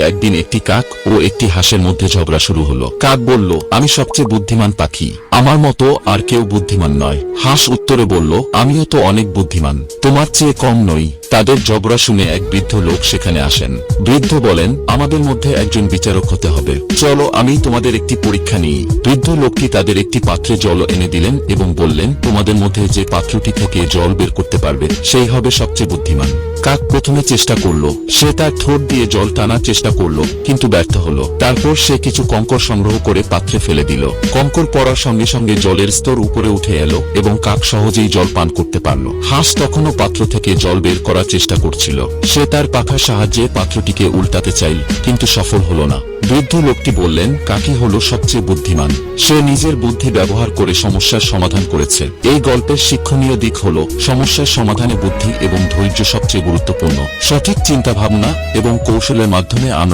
একদিন একটি কাক ও একটি হাঁসের মধ্যে ঝগড়া শুরু হলো। কাক বলল, আমি সবচেয়ে বুদ্ধিমান পাখি, আমার মতো আর কেউ বুদ্ধিমান নয়। হাঁস উত্তরে বলল, আমিও তো অনেক বুদ্ধিমান, তোমার চেয়ে কম নই। তাদের ঝগড়া শুনে এক বৃদ্ধ লোক সেখানে আসেন। বৃদ্ধ বলেন, আমাদের মধ্যে একজন বিচারক হতে হবে, চলো আমি তোমাদের একটি পরীক্ষা নিই। বৃদ্ধ লোকটি তাদের একটি পাত্রে জল এনে দিলেন এবং বললেন, তোমাদের মধ্যে যে পাত্রটি থেকে জল বের করতে পারবে সেই হবে সবচেয়ে বুদ্ধিমান। কাক প্রথমে চেষ্টা করলো, সে তার ঠোঁট দিয়ে জল টানার চেষ্টা করলো কিন্তু ব্যর্থ হলো। তারপর সে কিছু কঙ্কর সংগ্রহ করে পাত্রে ফেলে দিল। কঙ্কর পড়ার সঙ্গে সঙ্গে জলের স্তর উপরে উঠে এলো এবং কাক সহজেই জল পান করতে পারল। হাঁস তখনও পাত্র থেকে জল বের করার চেষ্টা করছিল। সে তার পাখার সাহায্যে পাত্রটিকে উল্টাতে চাইল কিন্তু সফল হলো না। বৃদ্ধ লোকটি বললেন, কাকই হলো সবচেয়ে বুদ্ধিমান, সে নিজের বুদ্ধি ব্যবহার করে সমস্যার সমাধান করেছে। এই গল্পের শিক্ষণীয় দিক হলো, সমস্যার সমাধানে বুদ্ধি এবং ধৈর্য সবচেয়ে গুরুত্বপূর্ণ। সঠিক চিন্তাভাবনা এবং কৌশলের মাধ্যমে আমরা